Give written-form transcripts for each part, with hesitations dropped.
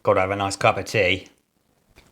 Gotta have a nice cup of tea.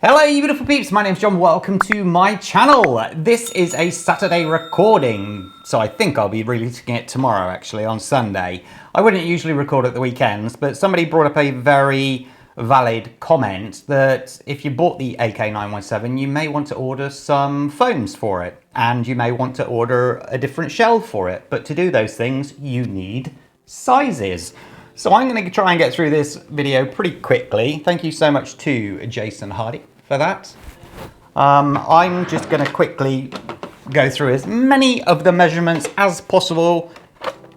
Hello you beautiful peeps, my name's John, welcome to my channel. This is a Saturday recording, so I think I'll be releasing it tomorrow actually, on Sunday. I wouldn't usually record at the weekends, but somebody brought up a very valid comment that if you bought the AK917, you may want to order some foams for it, and you may want to order a different shell for it, but to do those things, you need sizes. So I'm going to try and get through this video pretty quickly. Thank you so much to Jason Hardy for that. I'm just going to quickly go through as many of the measurements as possible,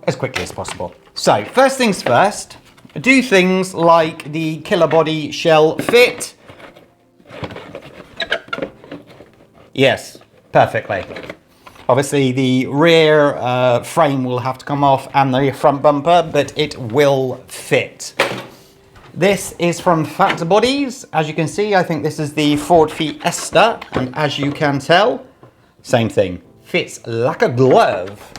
as quickly as possible. So first things first, do things like the killer body shell fit. Yes, perfectly. Obviously the rear frame will have to come off and the front bumper, but it will fit. This is from Fat Bodies. As you can see, I think this is the Ford Fiesta, and as you can tell, same thing, fits like a glove.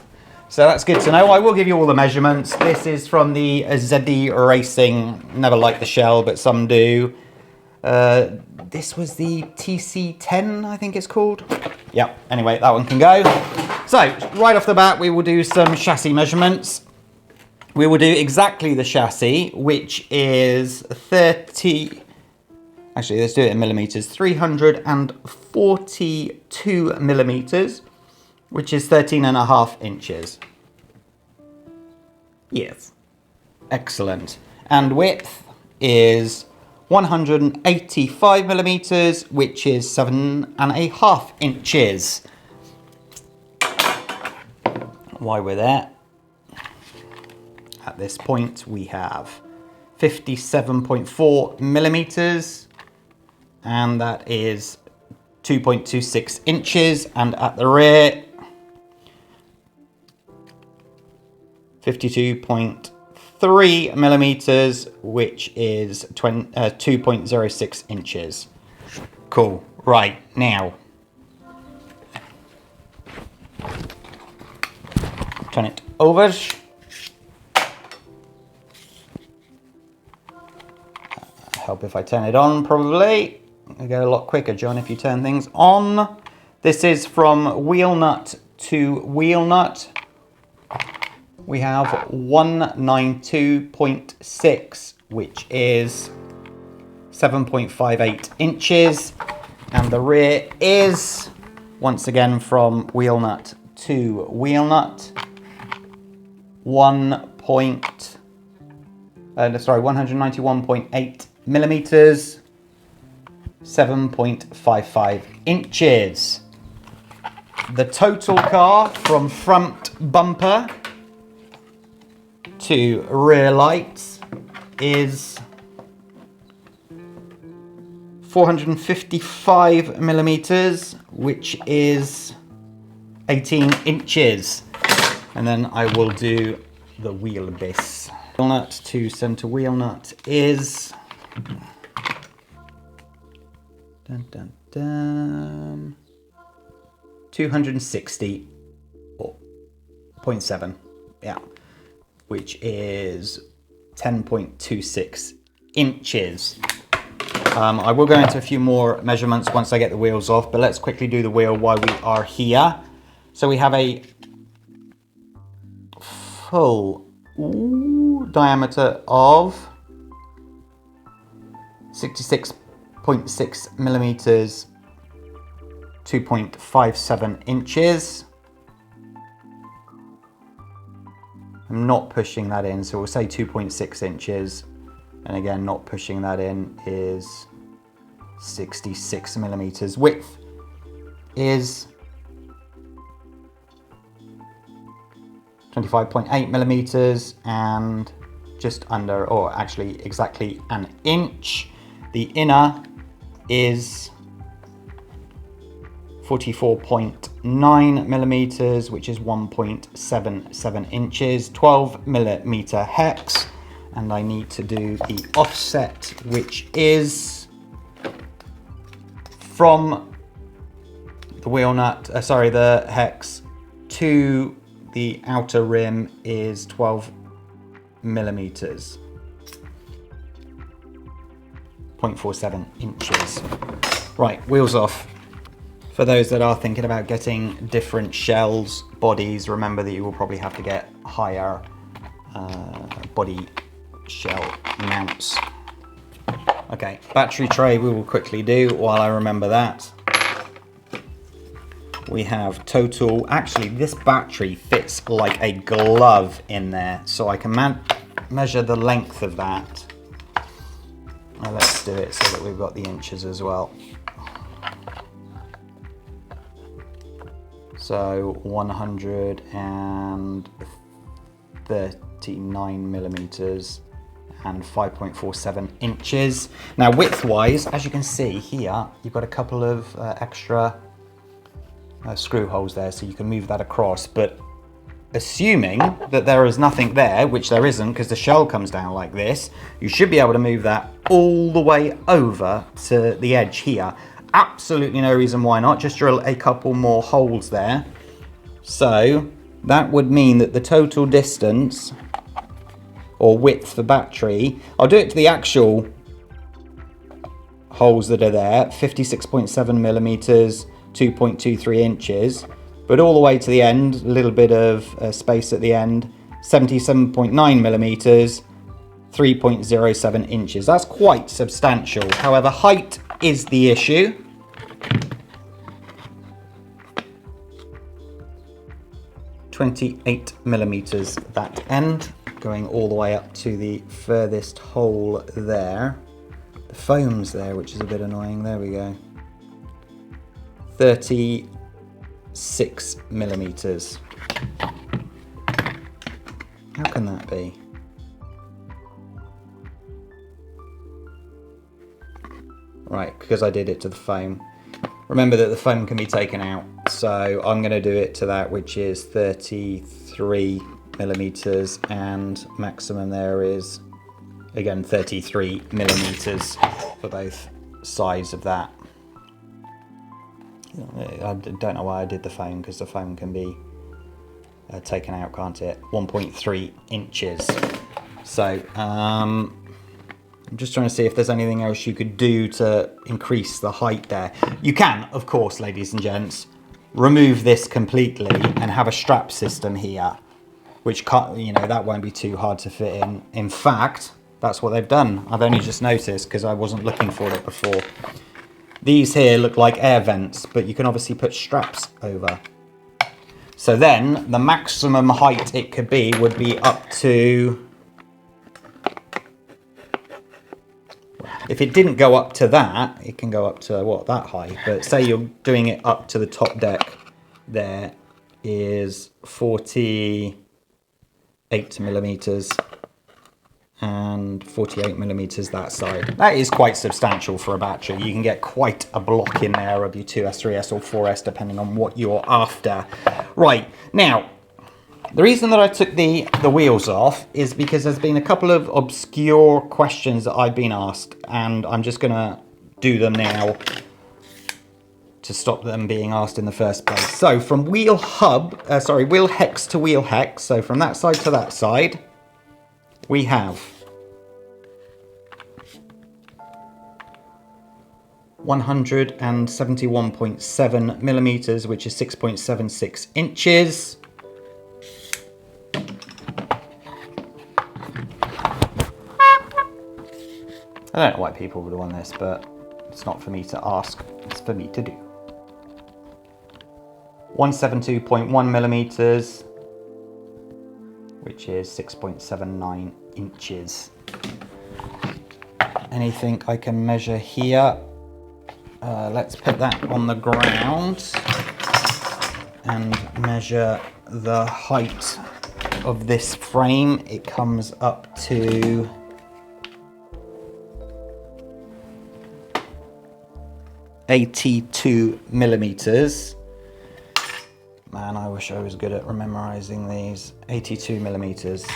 So that's good to know. I will give you all the measurements. This is from the ZD Racing. Never liked the shell, but some do. This was the TC10, I think it's called. Yep, anyway, that one can go. So, right off the bat, we will do some chassis measurements. We will do exactly the chassis, which is 30... Actually, let's do it in millimeters. 342 millimeters, which is 13.5 inches. Yes. Excellent. And width is 185 millimeters, which is 7.5 inches. While we're there, at this point we have 57.4 millimeters, and that is 2.26 inches, and at the rear 52.3 millimeters, which is 2.06 inches. Cool. Right, now turn it over. Help if I turn it on, probably. It'll go a lot quicker, John, if you turn things on. This is from wheel nut to wheel nut. We have 192.6, which is 7.58 inches. And the rear is, once again, from wheel nut to wheel nut, 191.8 millimeters, 7.55 inches. The total car from front bumper to rear lights is 455 millimeters, which is 18 inches. And then I will do the wheelbase. Wheel nut to center wheel nut is 260.7, yeah, which is 10.26 inches. I will go into a few more measurements once I get the wheels off, but let's quickly do the wheel while we are here. So we have a full diameter of 66.6 millimeters, 2.57 inches. I'm not pushing that in, so we'll say 2.6 inches. And again, not pushing that in is 66 millimeters. Width is 25.8 millimeters and just under, or actually exactly an inch. The inner is 44.9 millimeters, which is 1.77 inches, 12 millimeter hex. And I need to do the offset, which is from the wheel nut, the hex to the outer rim is 12 millimeters. 0.47 inches. Right, wheels off. For those that are thinking about getting different shells, bodies, remember that you will probably have to get higher body shell mounts. Okay, battery tray we will quickly do while I remember that. We have total, actually this battery fits like a glove in there, so I can measure the length of that. Now let's do it so that we've got the inches as well. So 139 millimeters and 5.47 inches. Now width-wise, as you can see here, you've got a couple of extra screw holes there, so you can move that across. But assuming that there is nothing there, which there isn't because the shell comes down like this, you should be able to move that all the way over to the edge here. Absolutely no reason why not. Just drill a couple more holes there. So that would mean that the total distance or width for battery, I'll do it to the actual holes that are there, 56.7 millimeters, 2.23 inches, but all the way to the end, a little bit of space at the end, 77.9 millimeters, 3.07 inches. That's quite substantial. However, height is the issue. .28 millimeters that end, going all the way up to the furthest hole there. The foam's there, which is a bit annoying. There we go. 36 millimeters. How can that be? Right, because I did it to the foam. Remember that the foam can be taken out, so I'm going to do it to that, which is 33 millimeters, and maximum there is, again, 33 millimeters for both sides of that. I don't know why I did the foam, because the foam can be taken out, can't it? 1.3 inches. So, I'm just trying to see if there's anything else you could do to increase the height there. You can, of course, ladies and gents, remove this completely and have a strap system here, which can't, you know, that won't be too hard to fit in. In fact, that's what they've done. I've only just noticed because I wasn't looking for it before. These here look like air vents, but you can obviously put straps over. So then the maximum height it could be would be up to, if it didn't go up to that, it can go up to, what, that high. But say you're doing it up to the top deck, there is 48 millimeters and 48 millimeters that side. That is quite substantial for a battery. You can get quite a block in there of your 2S, 3S or 4S, depending on what you're after. Right, now, the reason that I took the wheels off is because there's been a couple of obscure questions that I've been asked, and I'm just gonna do them now to stop them being asked in the first place. So from wheel hex to wheel hex, so from that side to that side, we have 171.7 millimeters, which is 6.76 inches. I don't know why people would want this, but it's not for me to ask, it's for me to do. 172.1 millimeters, which is 6.79 inches. Anything I can measure here? Let's put that on the ground and measure the height of this frame. It comes up to 82 millimeters. Man, I wish I was good at memorizing these. 82 millimeters.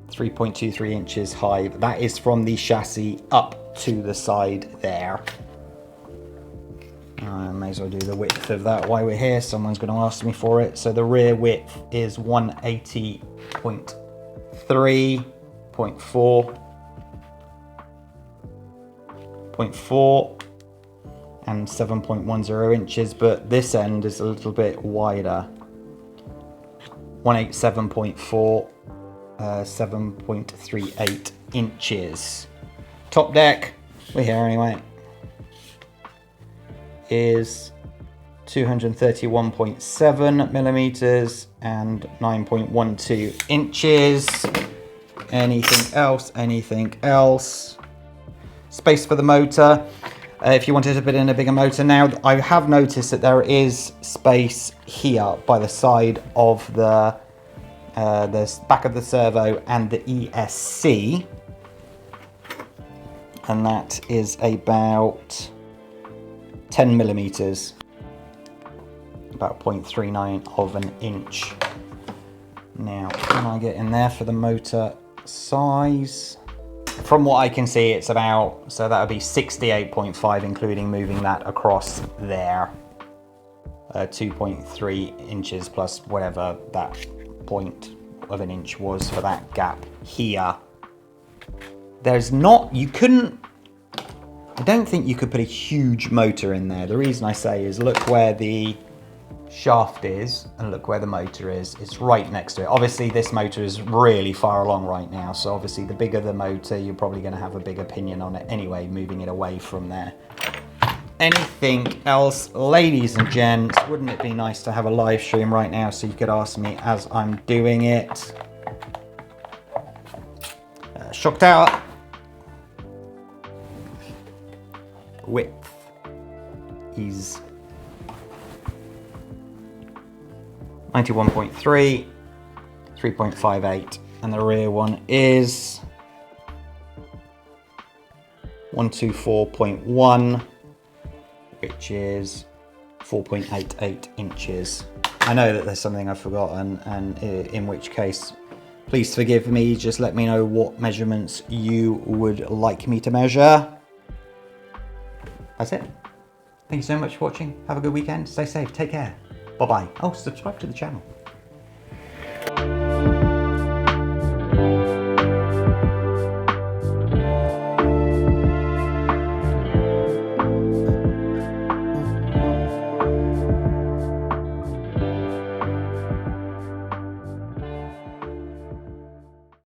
.23 inches high. That is from the chassis up to the side there. I may as well do the width of that while we're here. Someone's going to ask me for it. So the rear width is 180.3.4 and 7.10 inches, but this end is a little bit wider. 187.4, 7.38 inches. Top deck, we're here anyway, is 231.7 millimeters and 9.12 inches. Anything else? Anything else? Space for the motor. If you wanted to put in a bigger motor now, I have noticed that there is space here by the side of the back of the servo and the ESC. And that is about 10 millimeters, about 0.39 of an inch. Now, can I get in there for the motor size? From what I can see, it's about, so that would be 68.5, including moving that across there. 2.3 inches plus whatever that point of an inch was for that gap here. There's not, you couldn't, I don't think you could put a huge motor in there. The reason I say is look where the shaft is and look where the motor is. It's right next to it. Obviously this motor is really far along right now, so obviously the bigger the motor, you're probably going to have a big opinion on it anyway, moving it away from there. Anything else, ladies and gents? Wouldn't it be nice to have a live stream right now so you could ask me as I'm doing it? Shock tower. Width is 91.3, 3.58, and the rear one is 124.1, which is 4.88 inches. I know that there's something I've forgotten, and in which case, please forgive me. Just let me know what measurements you would like me to measure. That's it. Thank you so much for watching. Have a good weekend. Stay safe. Take care. Bye-bye. Oh, subscribe to the channel.